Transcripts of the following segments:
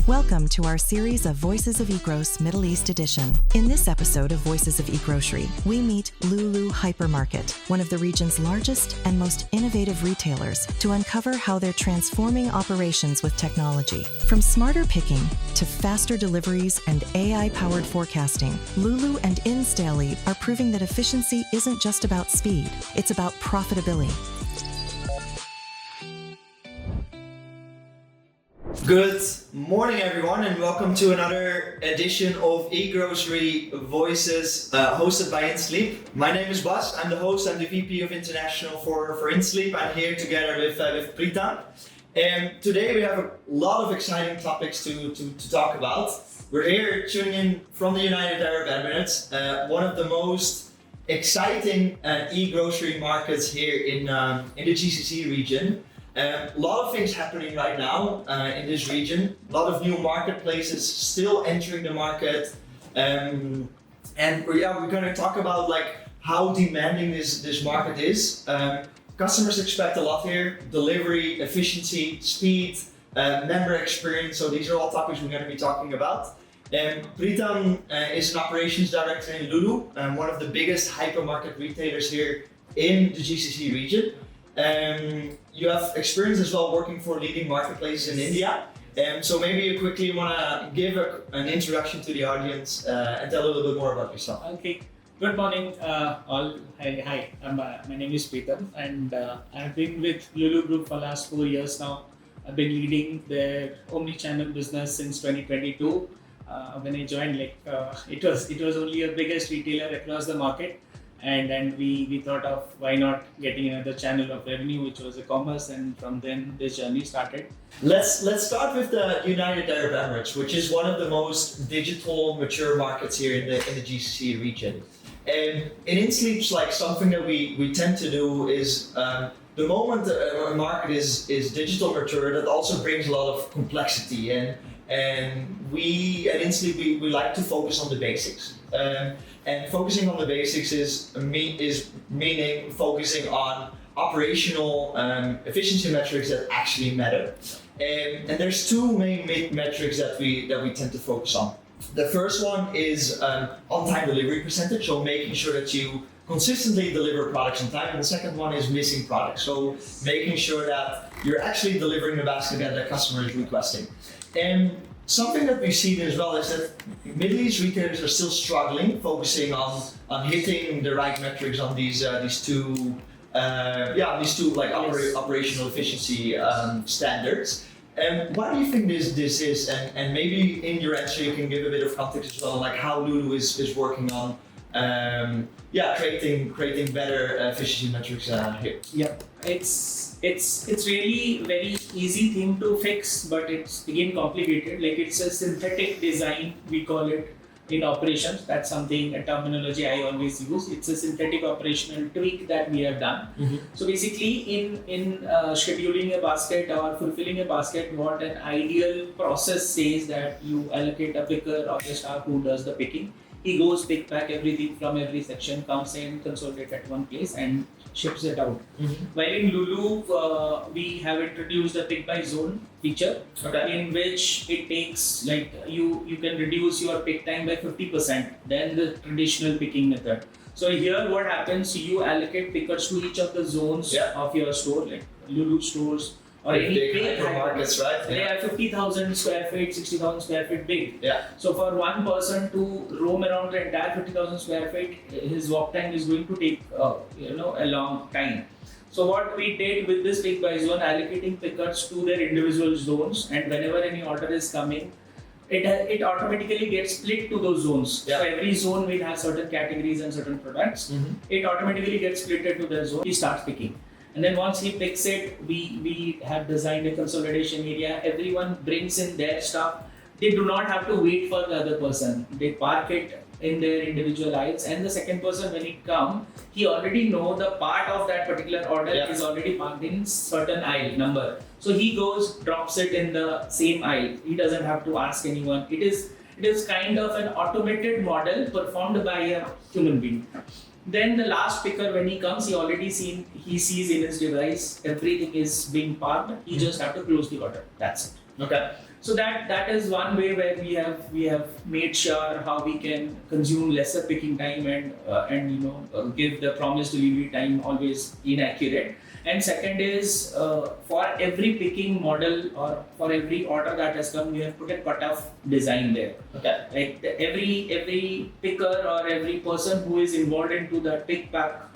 Welcome to our series of Voices of eGrocery Middle East Edition. In this episode of Voices of eGrocery, we meet Lulu Hypermarket, one of the region's largest and most innovative retailers, to uncover how they're transforming operations with technology. From smarter picking to faster deliveries and AI-powered forecasting, Lulu and Instali are proving that efficiency isn't just about speed, it's about profitability. Good morning, everyone, and welcome to another edition of eGrocery Voices, hosted by InSleep. My name is Bas. I'm the host. I'm the VP of International for InSleep. I'm here together with Pritam. And today we have a lot of exciting topics to talk about. We're here tuning in from the United Arab Emirates, one of the most exciting eGrocery markets here in the GCC region. A lot of things happening right now in this region. A lot of new marketplaces still entering the market, and we're going to talk about how demanding this market is. Customers expect a lot here: delivery, efficiency, speed, member experience. So these are all topics we're going to be talking about. Pritam is an operations director in Lulu, one of the biggest hypermarket retailers here in the GCC region. You have experience as well working for leading marketplaces in India. So maybe you quickly want to give an introduction to the audience and tell a little bit more about yourself. Okay. Good morning, all. Hi. My name is Pritam, and I've been with Lulu Group for the last 4 years now. I've been leading their omni-channel business since 2022. When I joined, it was only a biggest retailer across the market. And we thought of why not getting another channel of revenue, which was e-commerce, and from then this journey started. Let's start with the United Arab Emirates, which is one of the most digital mature markets here in the GCC region. And in InSleep, something that we tend to do is the moment a market is digital mature, that also brings a lot of complexity. And we at InSleep we like to focus on the basics. And focusing on the basics is meaning focusing on operational efficiency metrics that actually matter. And there's two main metrics that we tend to focus on. The first one is on-time delivery percentage, so making sure that you consistently deliver products on time. And the second one is missing products, so making sure that you're actually delivering the basket that the customer is requesting. And something that we've seen as well is that Middle East retailers are still struggling, focusing on hitting the right metrics on these two operational efficiency standards. And why do you think this is? And maybe in your answer you can give a bit of context as well, like how Lulu is working on creating better efficiency metrics here. Yeah, it's really very easy thing to fix, but it's again complicated. It's a synthetic design, we call it in operations. That's something, a terminology I always use. It's a synthetic operational tweak that we have done. Mm-hmm. So basically in scheduling a basket or fulfilling a basket, what an ideal process says that you allocate a picker or a staff who does the picking. He goes, pick, pack everything from every section, comes in, consolidate at one place and ships it out. Mm-hmm. While in Lulu, we have introduced a pick by zone feature, in which it takes, you can reduce your pick time by 50% than the traditional picking method. So here what happens, you allocate pickers to each of the zones of your store, like Lulu stores, or any big hypermarkets, right? They are 50,000 square feet, 60,000 square feet big. Yeah. So for one person to roam around the entire 50,000 square feet, his walk time is going to take a long time. So what we did with this pick by zone, allocating pickers to their individual zones, and whenever any order is coming, it automatically gets split to those zones. Yeah. So every zone will have certain categories and certain products. Mm-hmm. It automatically gets split to their zone. He starts picking. And then once he picks it, we have designed a consolidation area. Everyone brings in their stuff. They do not have to wait for the other person. They park it in their individual aisles, and the second person, when he comes, he already know the part of that particular order is already parked in certain aisle number. So he goes, drops it in the same aisle. He doesn't have to ask anyone. It is kind of an automated model performed by a human being. Then the last picker, when he comes, he sees in his device everything is being parked. He just have to close the order. That's it. Okay. So that is one way where we have made sure how we can consume lesser picking time and give the promised delivery time always inaccurate. And second is for every picking model or for every order that has come, we have put a cutoff design there. Okay. Like every picker or every person who is involved into the pick pack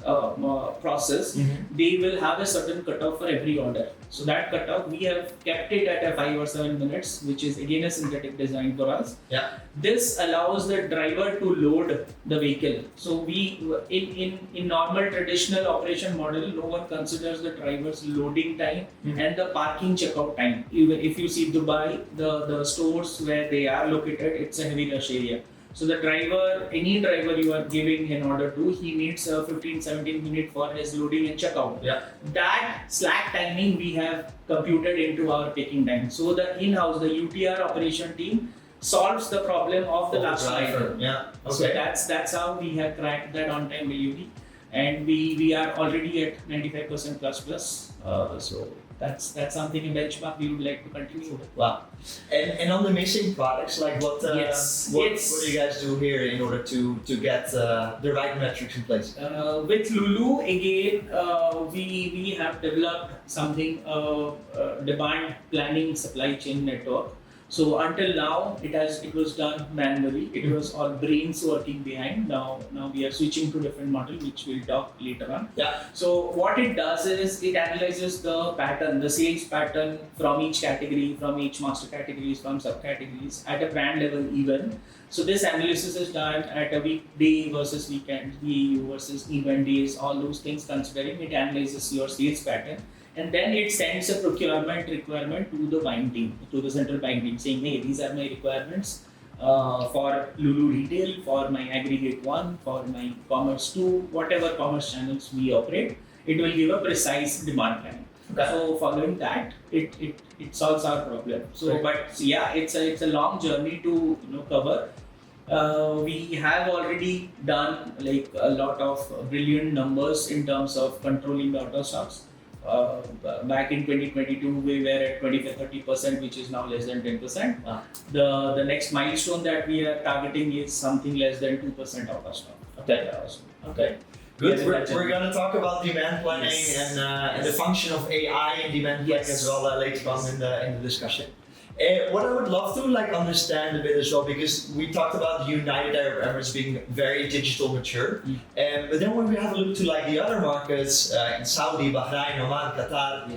process, they will have a certain cutoff for every order. So that cutoff we have kept it at a 5 or 7 minutes, which is again a synthetic design for us. Yeah. This allows the driver to load the vehicle. So we in normal traditional operation model, no one considers the driver's loading time and the parking checkout time. Even if you see Dubai, the stores where they are located, it's a heavy rush area. So the driver, any driver you are giving an order to, he needs 15-17 minutes for his loading and checkout. Yeah. That slack timing we have computed into our picking time. So the in-house, the UTR operation team solves the problem of the last mile. Yeah. Okay. So that's how we have cracked that on-time delivery, and we are already at 95% plus. So that's something in benchmark we would like to continue. Wow. And on the missing products, like what do you guys do here in order to get the right metrics in place? With Lulu, again, we have developed something, demand planning supply chain network. So until now, it was done manually. It was all brains working behind. Now we are switching to different model, which we'll talk later on. Yeah. So what it does is it analyzes the pattern, the sales pattern from each category, from each master categories, from subcategories at a brand level even. So this analysis is done at a weekday versus weekend, VAU versus event days, all those things considering. It analyzes your sales pattern. And then it sends a procurement requirement to the buying team, to the central buying team, saying, hey, these are my requirements for Lulu Retail, for my Aggregate 1, for my Commerce 2, whatever commerce channels we operate. It will give a precise demand plan. Okay. So following that, it solves our problem. So, right. But yeah, it's a long journey to cover. We have already done like a lot of brilliant numbers in terms of controlling the auto stocks. Back in 2022, we were at 25-30%, which is now less than 10%. Wow. The next milestone that we are targeting is something less than 2% out of stock. Okay. Good. We're going to talk about demand planning and the function of AI and demand planning as well later on in the discussion. What I would love to understand a bit as well, because we talked about the United Arab Emirates being very digital mature, but then when we have a look to the other markets in Saudi, Bahrain, Oman, Qatar,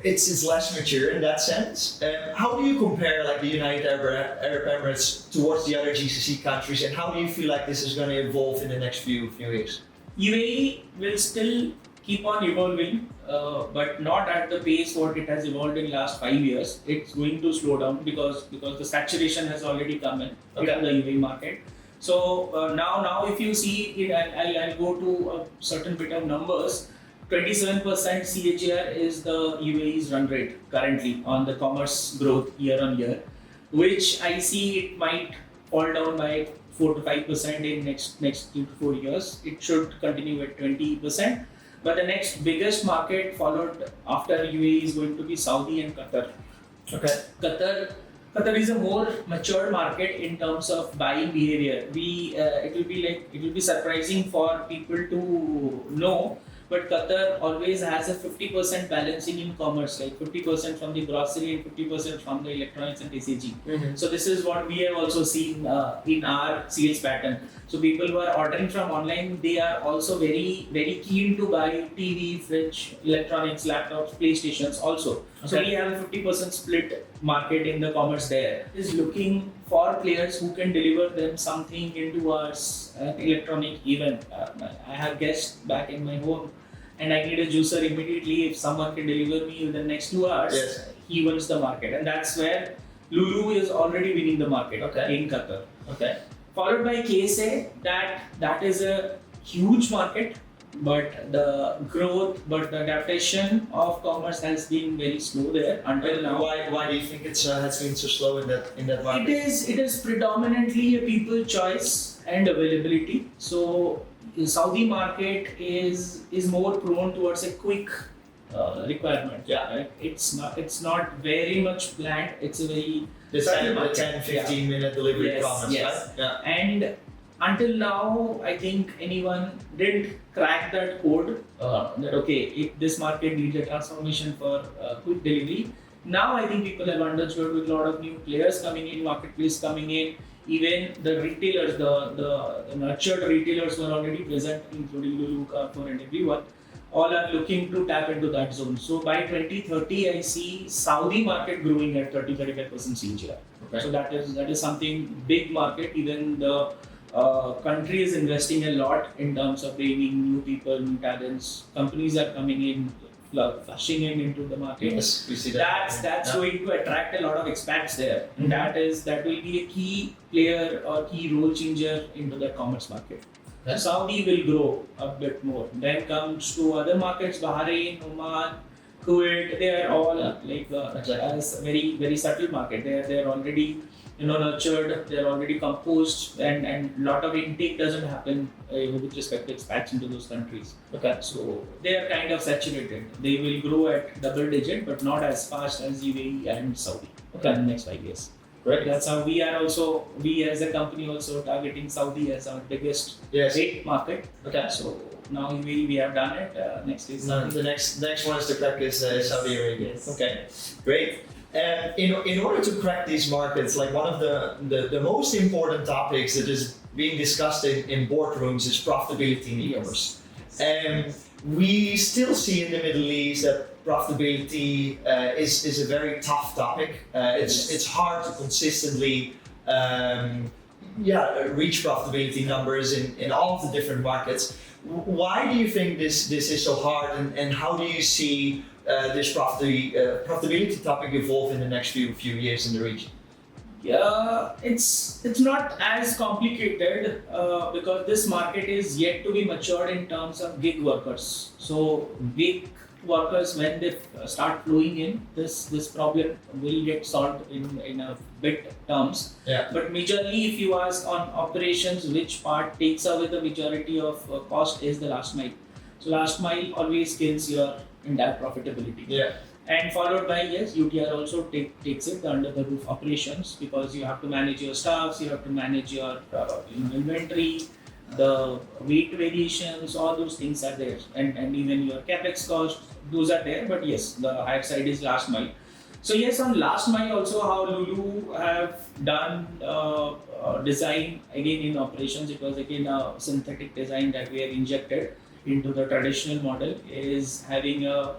it's less mature in that sense. How do you compare the United Arab Emirates towards the other GCC countries, and how do you feel like this is going to evolve in the next few years? UAE will still keep on evolving, but not at the pace what it has evolved in last 5 years. It's going to slow down because the saturation has already come in into the UAE market. So now if you see it, I'll go to a certain bit of numbers. 27% CAGR is the UAE's run rate currently on the commerce growth year on year, which I see it might fall down by 4 to 5% in next 2 to 4 years. It should continue at 20%. But the next biggest market followed after UAE is going to be Saudi and Qatar. Okay. Qatar is a more mature market in terms of buying behavior. It will be surprising for people to know, but Qatar always has a 50% balancing in commerce, like 50% from the grocery and 50% from the electronics and TCG. Mm-hmm. So this is what we have also seen in our sales pattern. So people who are ordering from online, they are also very, very keen to buy TV, fridge, electronics, laptops, PlayStations also. Okay. So we have a 50% split market in the commerce there. Is looking for players who can deliver them something into our electronic event. I have guests back in my home and I need a juicer immediately. If someone can deliver me in the next 2 hours, he wins the market. And that's where Lulu is already winning the market in Qatar. Okay. Followed by KSA, that is a huge market, but the growth, but the adaptation of commerce has been very slow there until now. Why do you think it has been so slow in that market? It is predominantly a people choice and availability. So the Saudi market is more prone towards a quick requirement. Yeah. Right? It's not very much planned. It's a very It's subtle like a market. 10-15 minute delivery Yes, promise, yes. right? Yeah. And until now, I think anyone didn't crack that code that okay, if this market needs a transformation for quick delivery. Now I think people have understood with a lot of new players coming in, marketplace coming in, even the retailers, the nurtured retailers were already present, including Lulu, Carrefour and everyone. All are looking to tap into that zone. So by 2030, I see Saudi market growing at 30-35% CAGR. Okay. So that is something big market. Even the country is investing a lot in terms of bringing new people, new talents. Companies are coming in, flushing into the market. Yes, we see that. That's going to attract a lot of expats there. Mhm. That will be a key player or key role changer into the commerce market. Yeah. Saudi will grow a bit more. Then comes to other markets, Bahrain, Oman, Kuwait. They are all as very subtle market. They are already nurtured. They are already composed, and lot of intake doesn't happen with respect to expats into those countries. Okay. So they are kind of saturated. They will grow at double digit, but not as fast as UAE and Saudi. Okay. In the next 5 years. Great. That's how we as a company also targeting Saudi as our biggest Yes. rate market. Okay. So now we have done it. Next is No, the next one is to crack is Saudi Arabia. Yes. Okay, great. In order to crack these markets, like one of the most important topics that is being discussed in boardrooms is profitability in e-commerce. We still see in the Middle East that profitability is a very tough topic. It's hard to consistently reach profitability numbers in all of the different markets. Why do you think this is so hard, and how do you see this profitability topic evolve in the next few years in the region? Yeah, it's not as complicated because this market is yet to be matured in terms of gig workers. So gig workers, when they start flowing in, this problem will get solved in a bit terms. Yeah. But majorly, if you ask on operations, which part takes away the majority of cost is the last mile. So last mile always kills your entire profitability. Yeah. And followed by UTR also takes it under the roof operations, because you have to manage your staffs, you have to manage your inventory, the weight variations, all those things are there, and even your capex cost, those are there. But yes, the higher side is last mile. So yes, on last mile also, how Lulu have done design again in operations, it was again a synthetic design that we have injected into the traditional model, is having a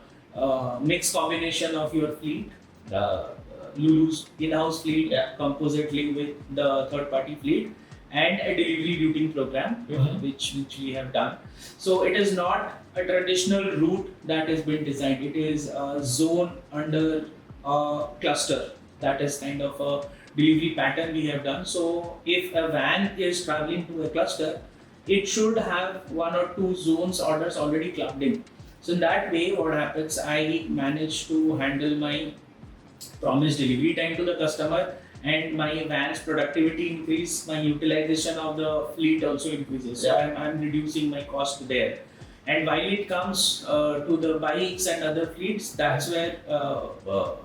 mixed combination of your fleet, Lulu's in-house fleet, composite link with the third-party fleet, and a delivery routing program, which we have done. So it is not a traditional route that has been designed. It is a zone under a cluster. That is kind of a delivery pattern we have done. So if a van is traveling to a cluster, it should have 1 or 2 zones orders already clubbed in. So in that way, what happens, I manage to handle my promised delivery time to the customer, and my van's productivity increase, my utilization of the fleet also increases. So I'm reducing my cost there. And while it comes to the bikes and other fleets, that's where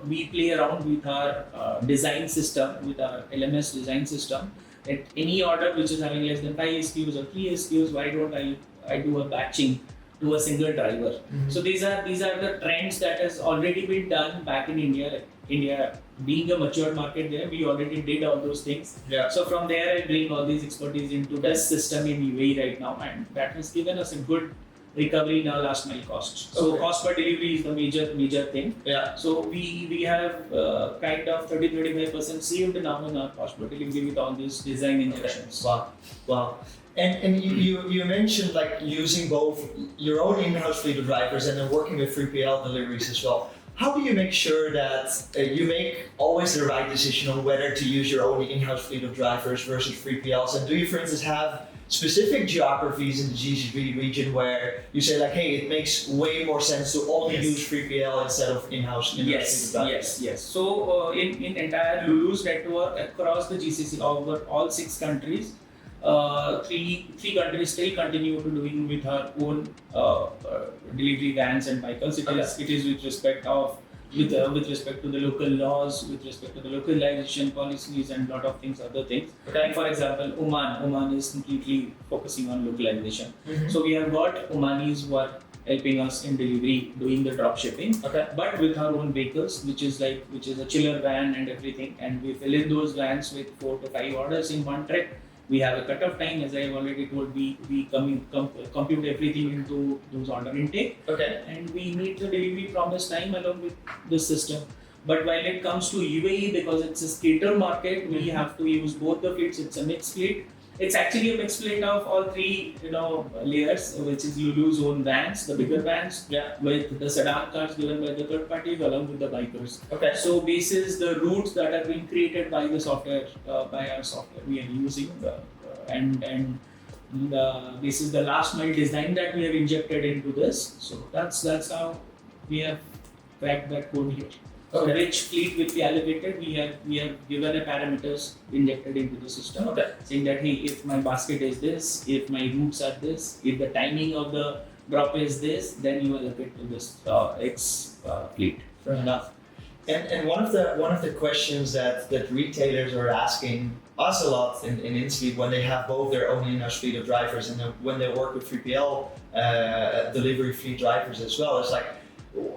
we play around with our design system, with our LMS design system. At any order which is having less than 5 SKUs or 3 SKUs, why don't I do a batching to a single driver? So these are the trends that has already been done back in India. Like India being a mature market there, we already did all those things. Yeah. So from there, I bring all these expertise into this system in UAE right now, and that has given us a good recovery in our last mile costs. So cost per delivery is the major thing. Yeah. So we have kind of 30-35% saved now in our cost per delivery with all these design injections. Wow. And you mentioned like using both your own in-house fleet of drivers and then working with 3PL deliveries as well. How do you make sure that you make always the right decision on whether to use your own in-house fleet of drivers versus 3PLs? And do you, for instance, have specific geographies in the GCC region where you say like, hey, it makes way more sense to only use 3PL instead of in-house fleet of drivers? Yes. So in entire Lulu's network across the GCC, over all 6 countries, three countries still continue to doing with our own delivery vans and bikers. It is with respect to the local laws, with respect to the localization policies and lot of things, other things. Like for example, Oman is completely focusing on localization. So we have got Omanis who are helping us in delivery, doing the drop shipping, but with our own vehicles, which is a chiller van and everything, and we fill in those vans with 4 to 5 orders in one trip. We have a cut-off time, as I have already told. We compute everything into those order intake, and we meet the delivery promise time along with the system. But when it comes to UAE, because it's a skater market, we have to use both the fleets. It's a mixed fleet. It's actually a mixed fleet of all three, layers, which is Lulu's own vans, the bigger vans, with the sedan cars given by the third parties along with the bikers. So basis the routes that are being created by the software, by our software we are using, and this is the last mile design that we have injected into this. So that's how we have cracked that code here. So which fleet will be allocated, we have given a parameters injected into the system, saying that hey, if my basket is this, if my routes are this, if the timing of the drop is this, then you allocate to this X fleet. Fair enough. And one of the questions that retailers are asking us a lot in InSleep when they have both their own in-house fleet of drivers and when they work with 3PL delivery fleet drivers as well, it's like,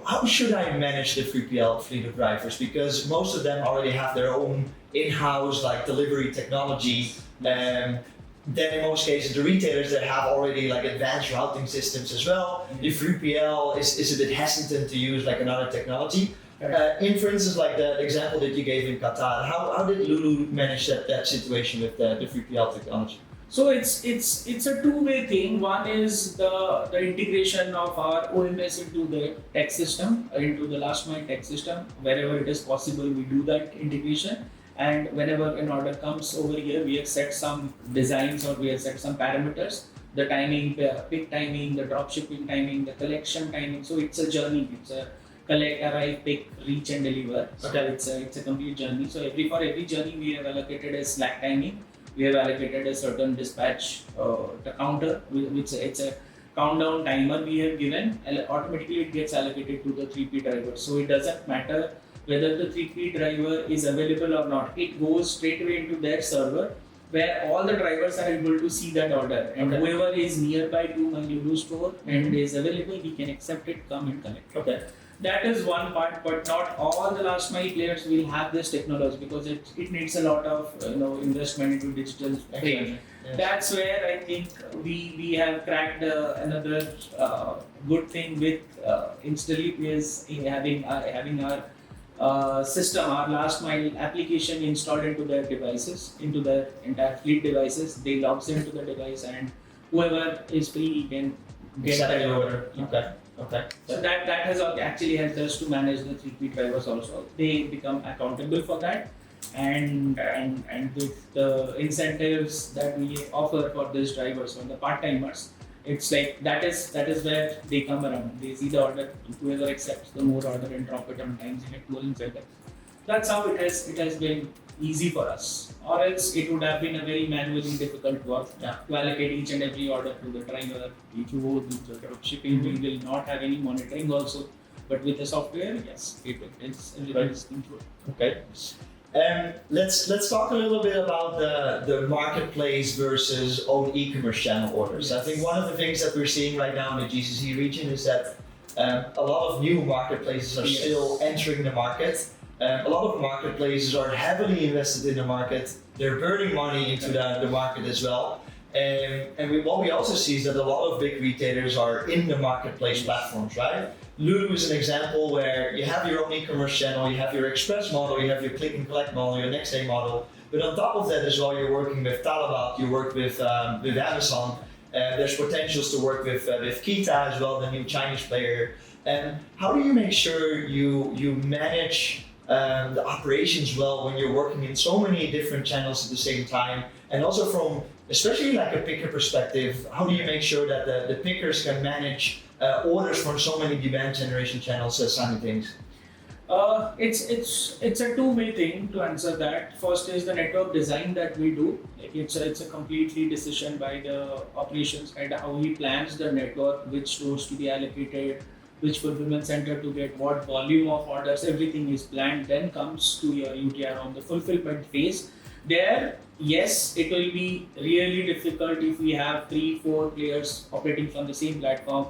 how should I manage the 3PL fleet of drivers? Because most of them already have their own in-house delivery technology. Then in most cases, the retailers that have already advanced routing systems as well. The 3PL is a bit hesitant to use another technology. In for instance, the example that you gave in Qatar, how did Lulu manage that situation with the 3PL technology? So it's a two-way thing. One is the integration of our OMS into the tech system, into the last mile tech system. Wherever it is possible, we do that integration. And whenever an order comes over here, we have set some designs or we have set some parameters. The timing, the pick timing, the drop shipping timing, the collection timing. So it's a journey. It's a collect, arrive, pick, reach, and deliver. So it's a complete journey. So for every journey, we have allocated a slack timing. We have allocated a certain dispatch the counter, which it's a countdown timer we have given. Automatically it gets allocated to the 3P driver. So it doesn't matter whether the 3P driver is available or not. It goes straight away into their server where all the drivers are able to see that order. And whoever is nearby to my Lulu store and is available, he can accept it, come and collect. That is one part, but not all the last mile players will have this technology because it needs a lot of investment into digital thing. Yes. That's where I think we have cracked another good thing with InSleep is having our system, our last mile application installed into their devices, into their entire fleet devices. They logs into the device and whoever is free can get that order. So that has actually helped us to manage the 3P drivers also. They become accountable for that, and with the incentives that we offer for these drivers, for the part-timers, it's that is where they come around. They see the order, whoever accepts the more order and drop it on time, they get more incentives. That's how it has been easy for us. Or else it would have been a very manually difficult work to allocate each and every order to the driver, each shipping. We will not have any monitoring also. But with the software, yes, it's controlled. Okay. Let's talk a little bit about the marketplace versus own e-commerce channel orders. Yes. I think one of the things that we're seeing right now in the GCC region is that a lot of new marketplaces are still entering the market. A lot of marketplaces are heavily invested in the market. They're burning money into the market as well. What we also see is that a lot of big retailers are in the marketplace platforms, right? Lulu is an example where you have your own e-commerce channel, you have your express model, you have your click and collect model, your next day model. But on top of that as well, you're working with Talabat, you work with Amazon. There's potentials to work with Kita as well, the new Chinese player. And how do you make sure you manage the operations well when you're working in so many different channels at the same time? And also from especially a picker perspective, how do you make sure that the pickers can manage orders from so many demand generation channels simultaneously? It's a two-way thing to answer that. First is the network design that we do. Like it's a completely decision by the operations head how he plans the network, which stores to be allocated, which fulfillment center to get what volume of orders. Everything is planned. Then comes to your UTR on the fulfillment phase. There, yes, it will be really difficult if we have 3-4 players operating from the same platform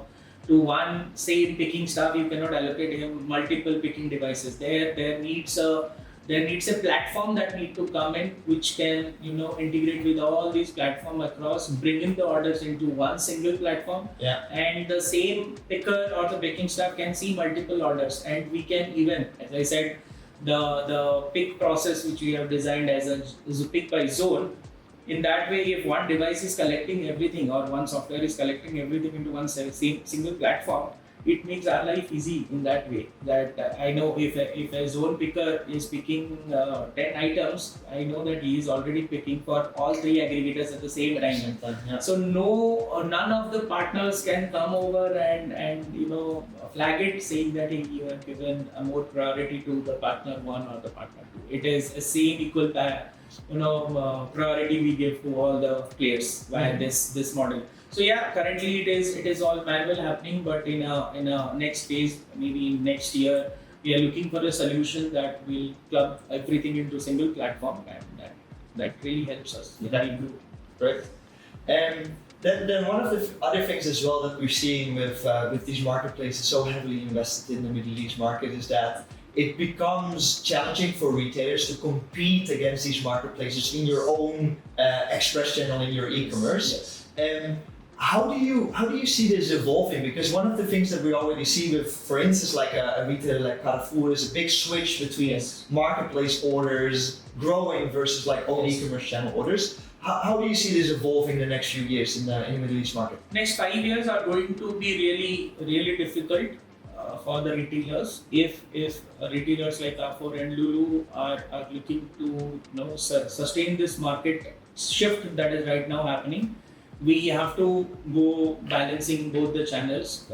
to one same picking staff. You cannot allocate him multiple picking devices. There needs a platform that need to come in which can integrate with all these platform across, bringing the orders into one single platform. Yeah. And the same picker or the picking staff can see multiple orders, and we can even, as I said, the pick process which we have designed as a pick by zone. In that way, if one device is collecting everything or one software is collecting everything into one single platform, it makes our life easy in that way. That I know if a zone picker is picking 10 items, I know that he is already picking for all 3 aggregators at the same time. Yeah. So none of the partners can come over and flag it saying that you have given a more priority to the partner 1 or the partner 2. It is a same equal priority we give to all the players via this model. So yeah, currently it is all manual happening, but in a next phase, maybe in next year, we are looking for a solution that will club everything into single platform, and that really helps us. Yeah. Right. And then one of the other things as well that we're seeing with these marketplaces so heavily invested in the Middle East market is that it becomes challenging for retailers to compete against these marketplaces in your own express channel in your e-commerce. Yes. How do you see this evolving? Because one of the things that we already see with, for instance, like a retailer like Carrefour, is a big switch between marketplace orders growing versus like own e-commerce channel orders. How do you see this evolving in the next few years in the Middle East market? Next 5 years are going to be really difficult for the retailers. If retailers like Carrefour and Lulu are looking to sustain this market shift that is right now happening, we have to go balancing both the channels.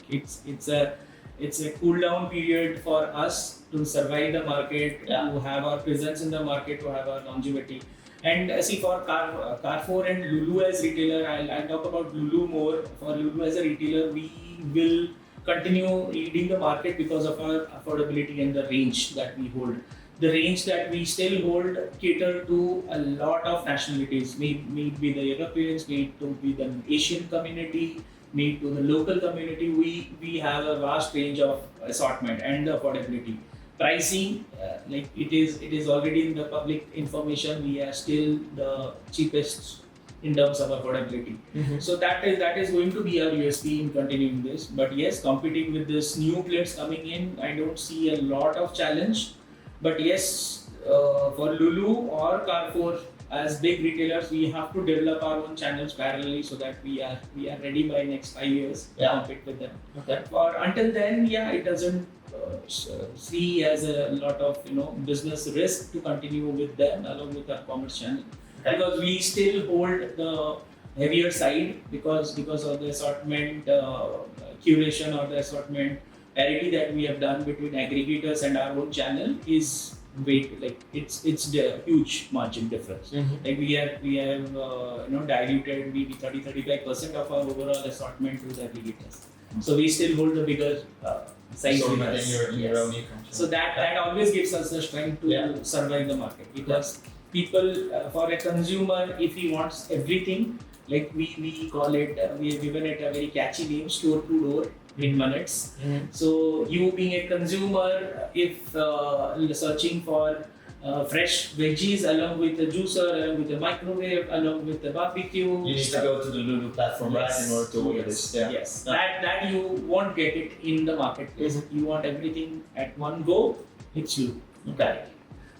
It's a cool down period for us to survive the market, to have our presence in the market, to have our longevity. And see, for Carrefour and Lulu as retailer, I'll talk about Lulu more. For Lulu as a retailer, we will continue leading the market because of our affordability and the range that we hold. The range that we still hold cater to a lot of nationalities, may it be the Europeans, may it be the Asian community, may it be the local community. We have a vast range of assortment and the affordability. Pricing, like it is already in the public information, we are still the cheapest in terms of affordability. Mm-hmm. So that is going to be our USP in continuing this. But yes, competing with this new players coming in, I don't see a lot of challenge. But yes, for Lulu or Carrefour as big retailers, we have to develop our own channels parallelly so that we are ready by next 5 years to compete with them. Okay. Until then, it doesn't see as a lot of business risk to continue with them along with our commerce channel. Okay. Because we still hold the heavier side because of the assortment curation or the assortment parity that we have done between aggregators and our own channel is it's the huge margin difference. Mm-hmm. Like we have diluted maybe 30-35% of our overall assortment to the aggregators. So we still hold the bigger size in your own e-commerce. So that always gives us the strength to survive the market, because people, for a consumer, if he wants everything, like we call it, we have given it a very catchy name, store to door in minutes. Mm-hmm. So you being a consumer, if searching for fresh veggies along with the juicer, along with the microwave, along with the barbecue, you need to go to the Lulu platform, right, in order to order this. Yeah. Yes, that you won't get it in the marketplace. Mm-hmm. You want everything at one go, it's you. Okay.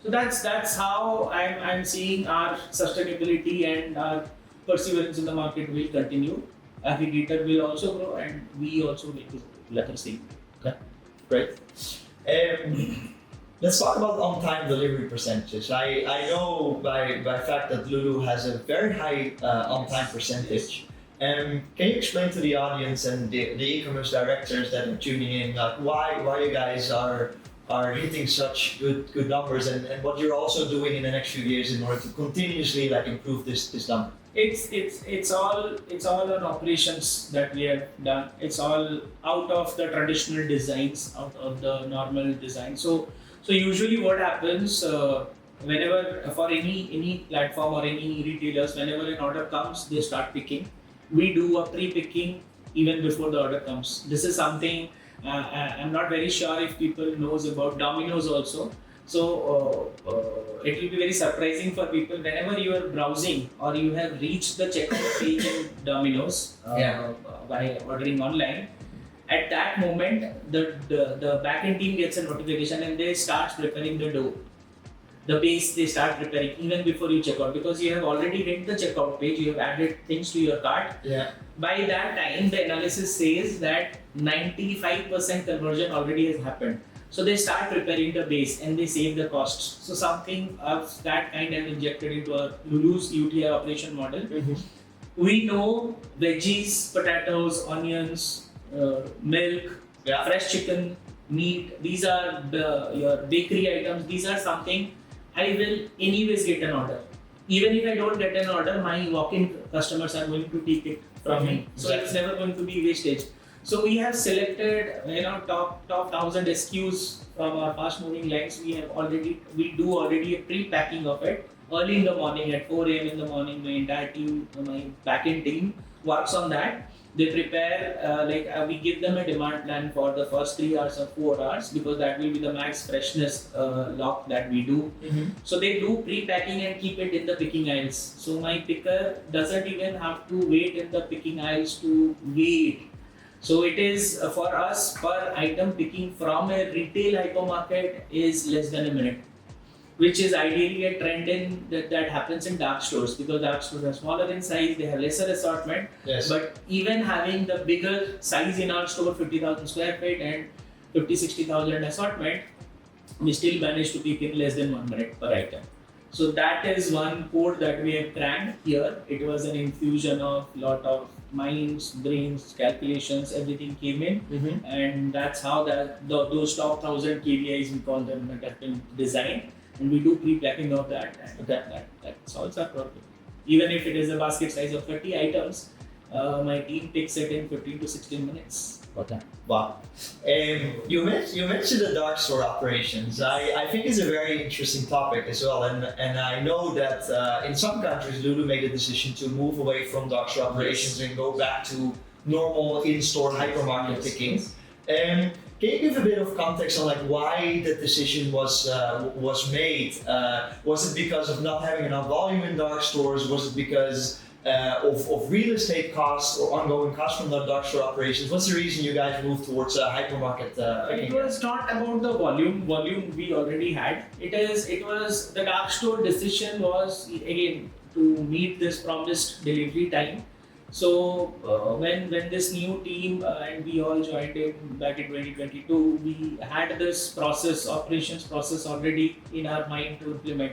So that's how I'm seeing our sustainability and our perseverance in the market will continue. Aggregator will also grow, and we also will let us see. Okay, great. Let's talk about on-time delivery percentages. I know by fact that Lulu has a very high on-time percentage. Can you explain to the audience and the e-commerce directors that are tuning in, like why you guys are are hitting such good numbers, and what you're also doing in the next few years in order to continuously like improve this number. It's all on operations that we have done. It's all out of the traditional designs, out of the normal design. So usually what happens whenever for any platform or any retailers, whenever an order comes, they start picking. We do a pre-picking even before the order comes. This is something I'm not very sure if people knows about Domino's also. So it will be very surprising for people whenever you are browsing or you have reached the checkout page in Domino's by ordering online. At that moment, the backend team gets a notification and they start preparing the dough. The base they start preparing even before you check out, because you have already hit the checkout page, you have added things to your cart. Yeah. By that time, the analysis says that 95% conversion already has happened. So they start preparing the base and they save the costs. So something of that kind is injected into our Lulu's UTI operation model. Mm-hmm. We know veggies, potatoes, onions, milk, fresh chicken, meat. These are your bakery items. These are something I will anyways get an order. Even if I don't get an order, my walk-in customers are going to take it from me. So it's never going to be wastage. So we have selected top 1000 SKUs from our fast-moving lines. We do already a pre-packing of it early in the morning at 4 a.m. in the morning. My entire team, my back-end team works on that. They prepare, we give them a demand plan for the first 3 hours or 4 hours, because that will be the max freshness lock that we do. Mm-hmm. So they do pre-packing and keep it in the picking aisles. So my picker doesn't even have to wait in the picking aisles to weigh it. So it is for us per item picking from a retail hypermarket is less than a minute, which is ideally a trend in that happens in dark stores, because dark stores are smaller in size, they have lesser assortment. Yes. But even having the bigger size in our store, 50,000 square feet and 50-60,000 assortment, we still manage to pick in less than 1 minute per item. So that is one code that we have cracked here. It was an infusion of lot of minds, brains, calculations, everything came in. Mm-hmm. And that's how those top 1000 KVIs, we call them, that have been designed. And we do pre-packing of that, and that solves our problem. Even if it is a basket size of 30 items, my team picks it in 15 to 16 minutes. Okay. Wow. You mentioned the dark store operations. I think it's a very interesting topic as well, and I know that in some countries Lulu made a decision to move away from dark store operations and go back to normal in-store hypermarket picking. Can you give a bit of context on why the decision was made? Was it because of not having enough volume in dark stores? Was it because of real estate costs or ongoing costs from the dark store operations? What's the reason you guys moved towards a hypermarket? It was not about the volume. Volume we already had. It was the dark store decision was again to meet this promised delivery time. So when this new team and we all joined in back in 2022, we had this operations process already in our mind to implement.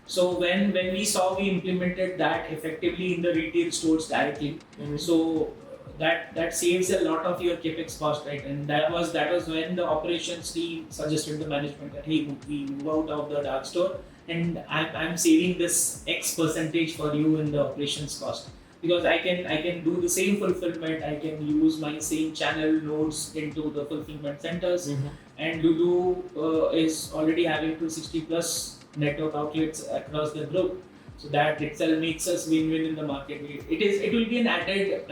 So when we saw we implemented that effectively in the retail stores directly, mm-hmm. So that saves a lot of your capex cost, right? And that was when the operations team suggested the management that hey, we move out of the dark store and I'm saving this X percentage for you in the operations cost. Because I can do the same fulfillment, I can use my same channel nodes into the fulfillment centers, mm-hmm. And Lulu is already having 260 plus network outlets across the group, so that itself makes us win-win in the market. It will be an added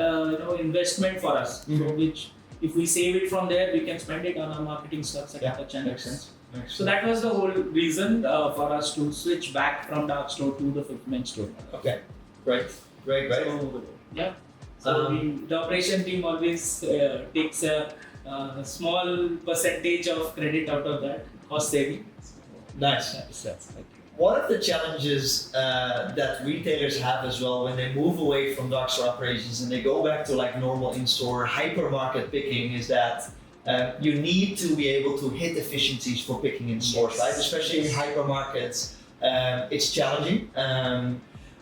investment for us, mm-hmm. So which if we save it from there, we can spend it on our marketing stuff at other channels. Makes sense. So that was the whole reason for us to switch back from dark store to the fulfillment store. Okay, right. So the operation team always takes a small percentage of credit out of that cost saving. Nice. One of the challenges that retailers have as well when they move away from dark store operations and they go back to normal in-store hypermarket picking is that you need to be able to hit efficiencies for picking in stores, right? Especially in hypermarkets, it's challenging.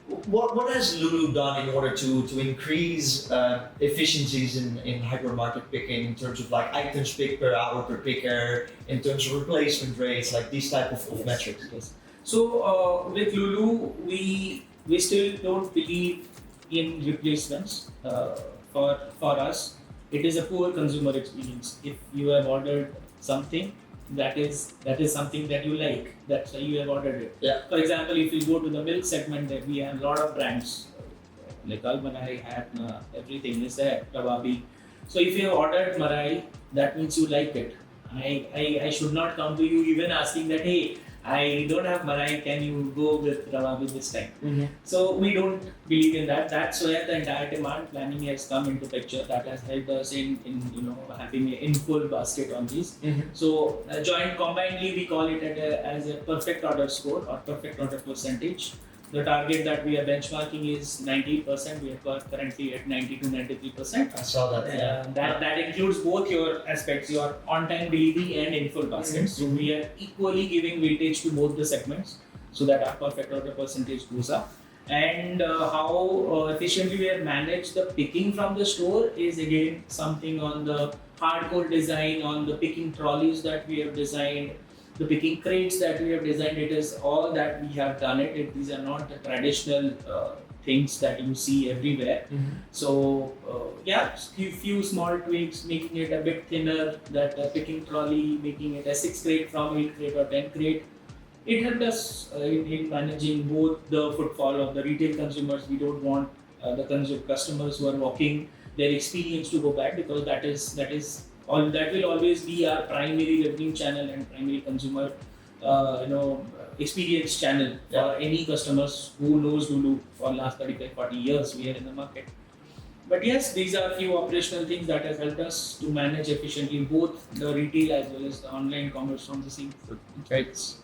What has Lulu done in order to increase efficiencies in hypermarket picking in terms of like items picked per hour per picker, in terms of replacement rates, like these type of metrics? Yes. So with Lulu, we still don't believe in replacements. For us, it is a poor consumer experience. If you have ordered something, that is something that you like. That's why you have ordered it. Yeah. For example, if you go to the milk segment, there we have a lot of brands like Almanai, Hatna, everything is there. Rawabi. So if you have ordered Marai, that means you like it. I should not come to you even asking that, hey, I don't have Marai, can you go with Rawabi this time? Mm-hmm. So we don't believe in that. That's where the entire demand planning has come into picture. That has helped us in having an in full basket on these. Mm-hmm. So joint combinedly we call it as a perfect order score or perfect order percentage. The target that we are benchmarking is 90%. We are currently at 90 to 93%. I saw that. Yeah. That includes both your aspects, your on-time delivery and in full baskets. So we are equally giving weightage to both the segments so that our perfect order percentage goes up. And how efficiently we have managed the picking from the store is again something on the hardcore design, on the picking trolleys that we have designed, the picking crates that we have designed. It is all that we have done it. These are not the traditional things that you see everywhere. Mm-hmm. So few small tweaks, making it a bit thinner, that picking trolley, making it a 6 crate from 8 crate or 10 crate. It helped us in managing both the footfall of the retail consumers. We don't want the customers who are walking their experience to go back, because that will always be our primary revenue channel and primary consumer experience channel for any customers who knows Lulu for last 35-40 years we are in the market. But yes, these are a few operational things that has helped us to manage efficiently both the retail as well as the online commerce from the same sites.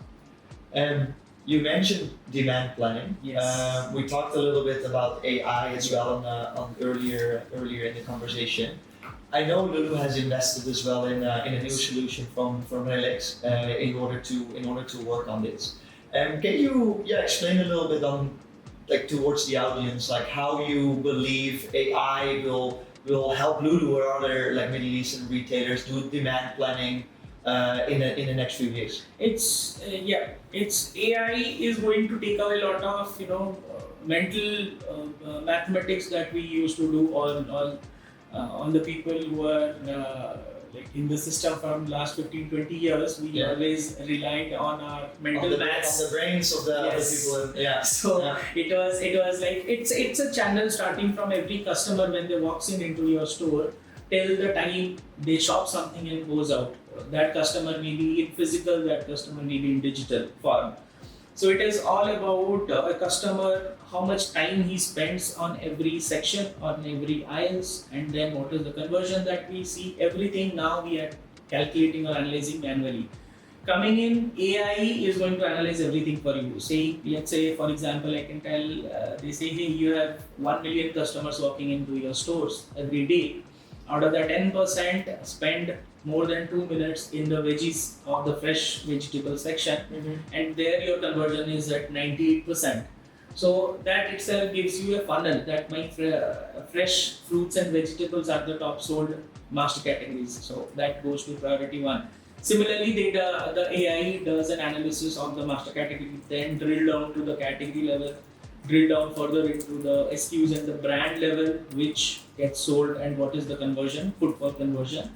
And you mentioned demand planning. Yes. We talked a little bit about AI as well on earlier in the conversation. I know Lulu has invested as well in a new solution from Relix in order to work on this. Can you explain a little bit on towards the audience how you believe AI will help Lulu or other Middle Eastern retailers do demand planning in the next few years? It's AI is going to take away a lot of mental mathematics that we used to do on the people who are in the system from last 15-20 years. We always relied on our mental maths, on the brains of the people. Yeah. So it was like it's a channel starting from every customer when they walks into your store till the time they shop something and goes out. That customer may be in physical, that customer may be in digital form. So it is all about a customer, how much time he spends on every section, on every aisles, and then what is the conversion that we see. Everything now we are calculating or analyzing manually. Coming in, AI is going to analyze everything for you. Let's say, for example, I can tell, they say, hey, you have 1 million customers walking into your stores every day. Out of that, 10% spend more than 2 minutes in the veggies or the fresh vegetable section, and there your conversion is at 98%. So that itself gives you a funnel that my fresh fruits and vegetables are the top sold master categories. So that goes to priority 1. Similarly, the AI does an analysis of the master category, then drill down to the category level, drill down further into the SKUs and the brand level, which gets sold and what is the conversion, footfall conversion.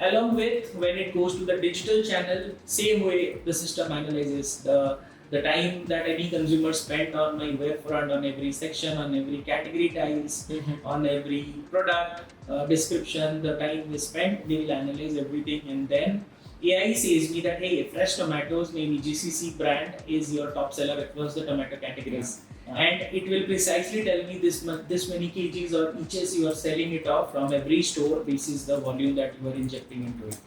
Along with when it goes to the digital channel, same way the system analyzes the time that any consumer spent on my web front, on every section, on every category tiles, on every product description, the time they spent, they will analyze everything, and then AI says me that, hey, fresh tomatoes, maybe GCC brand is your top seller across the tomato categories. And it will precisely tell me this many kgs or inches you are selling it off from every store. This is the volume that you are injecting into it.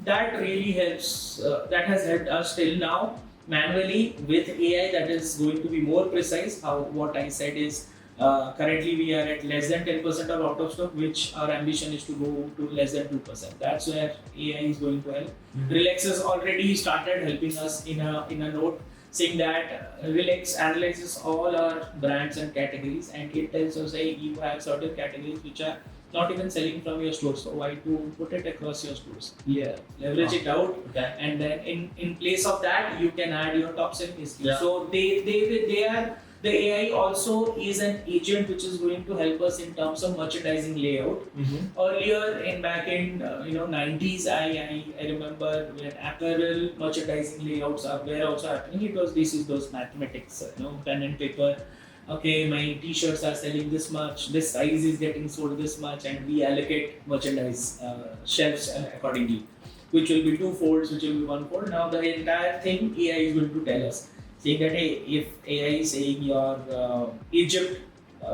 That really helps. That has helped us till now manually. With AI, that is going to be more precise. What I said is currently we are at less than 10% of out of stock, which our ambition is to go to less than 2%. That's where AI is going to help. Relax has already started helping us in a note. saying that Relax analyzes all our brands and categories, and it tells us, hey, you have certain categories which are not even selling from your store, so why to put it across your stores? Yeah, leverage it out, and then in place of that, you can add your top selling SKUs. Yeah. So they are. The AI also is an agent which is going to help us in terms of merchandising layout. Earlier back in 90s, I remember when apparel merchandising layouts were also happening. It was those mathematics, pen and paper. Okay, my t-shirts are selling this much, this size is getting sold this much, and we allocate merchandise shelves accordingly, which will be 2 folds, which will be 1 fold. Now the entire thing AI is going to tell us, saying that, hey, if AI is saying your Egypt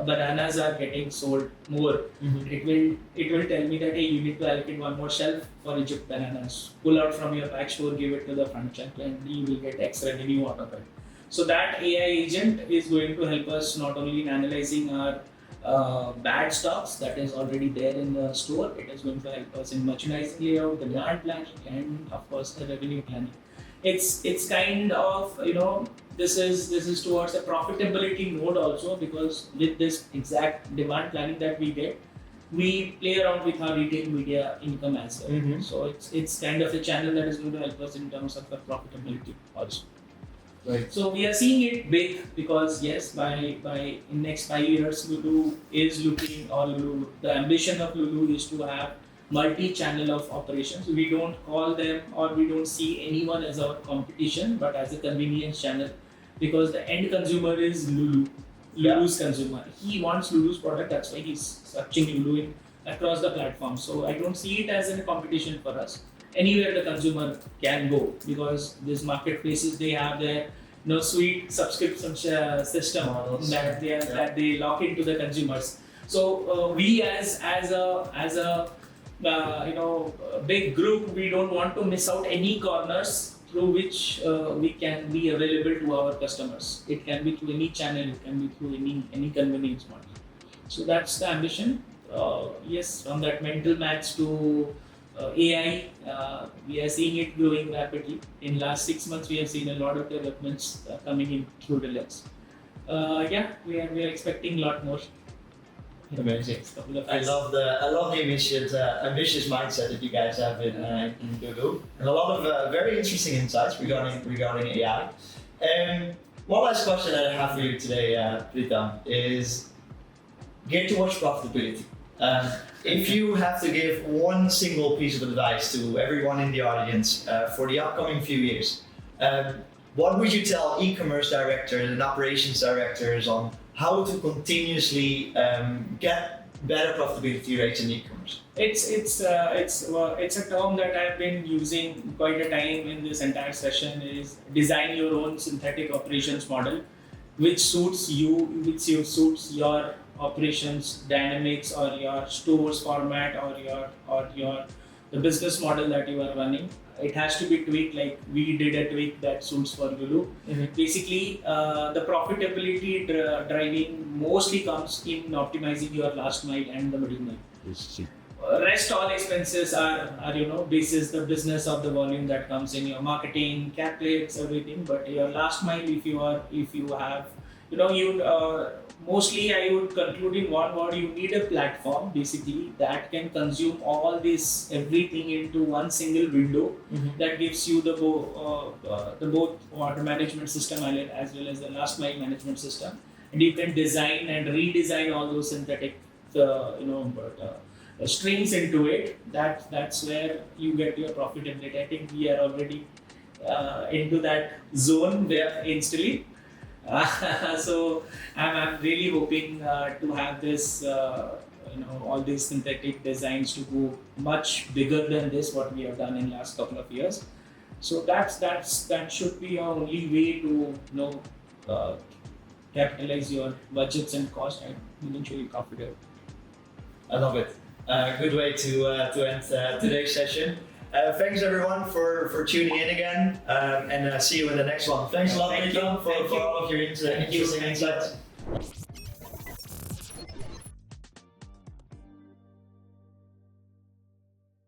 bananas are getting sold more, it will tell me that, hey, you need to allocate 1 more shelf for Egypt bananas. Pull out from your back store, give it to the front shelf, and you will get X revenue out of it. So that AI agent is going to help us not only in analyzing our bad stocks that is already there in the store, it is going to help us in merchandising layout, the demand planning, and of course the revenue planning. It's kind of, this is towards a profitability mode also, because with this exact demand planning that we get, we play around with our retail media income as well. So it's kind of a channel that is going to help us in terms of the profitability also. Right. So we are seeing it big, because yes, by in next 5 years, Lulu is looking, or Lulu, the ambition of Lulu is to have multi-channel of operations. We don't call them, or we don't see anyone as our competition, but as a convenience channel, because the end consumer is Lulu's consumer. He wants Lulu's product, that's why he's searching Lulu across the platform. So I don't see it as a competition for us. Anywhere the consumer can go, because these marketplaces, they have their sweet subscription system that they lock into the consumers. So we as a big group, we don't want to miss out any corners through which we can be available to our customers. It can be through any channel, it can be through any convenience model. So that's the ambition. Yes, from that mental maths to AI, we are seeing it growing rapidly. In last 6 months, we have seen a lot of developments coming in through Relax. We are expecting a lot more. Amazing. I love the ambitious mindset that you guys have in Lulu, and a lot of very interesting insights regarding AI. One last question that I have for you today, Pritam, is geared towards profitability. If you have to give one single piece of advice to everyone in the audience for the upcoming few years, what would you tell e-commerce directors and operations directors on how to continuously get better profitability rates in e-commerce? It's a term that I've been using quite a time in this entire session, is design your own synthetic operations model, which suits suits your operations dynamics, or your stores format, or the business model that you are running. It has to be tweaked, like we did a tweak that suits for Lulu. Basically, the profitability driving mostly comes in optimizing your last mile and the middle mile. Rest all expenses are basis the business of the volume that comes in, your marketing, capex, everything. But your last mile, if you have, mostly I would conclude in one word: you need a platform basically that can consume all this everything into one single window that gives you the both water management system as well as the last mile management system, and you can design and redesign all those synthetic strings into it. That's where you get your profitability. I think we are already into that zone there instantly. So I'm really hoping to have this, all these synthetic designs to go much bigger than this what we have done in last couple of years. So that should be our only way to capitalize your budgets and cost and eventually profit. I love it. Good way to end today's session. Thanks everyone for tuning in again, and see you in the next one. Thanks a lot, Pritam, for all of your interesting insights.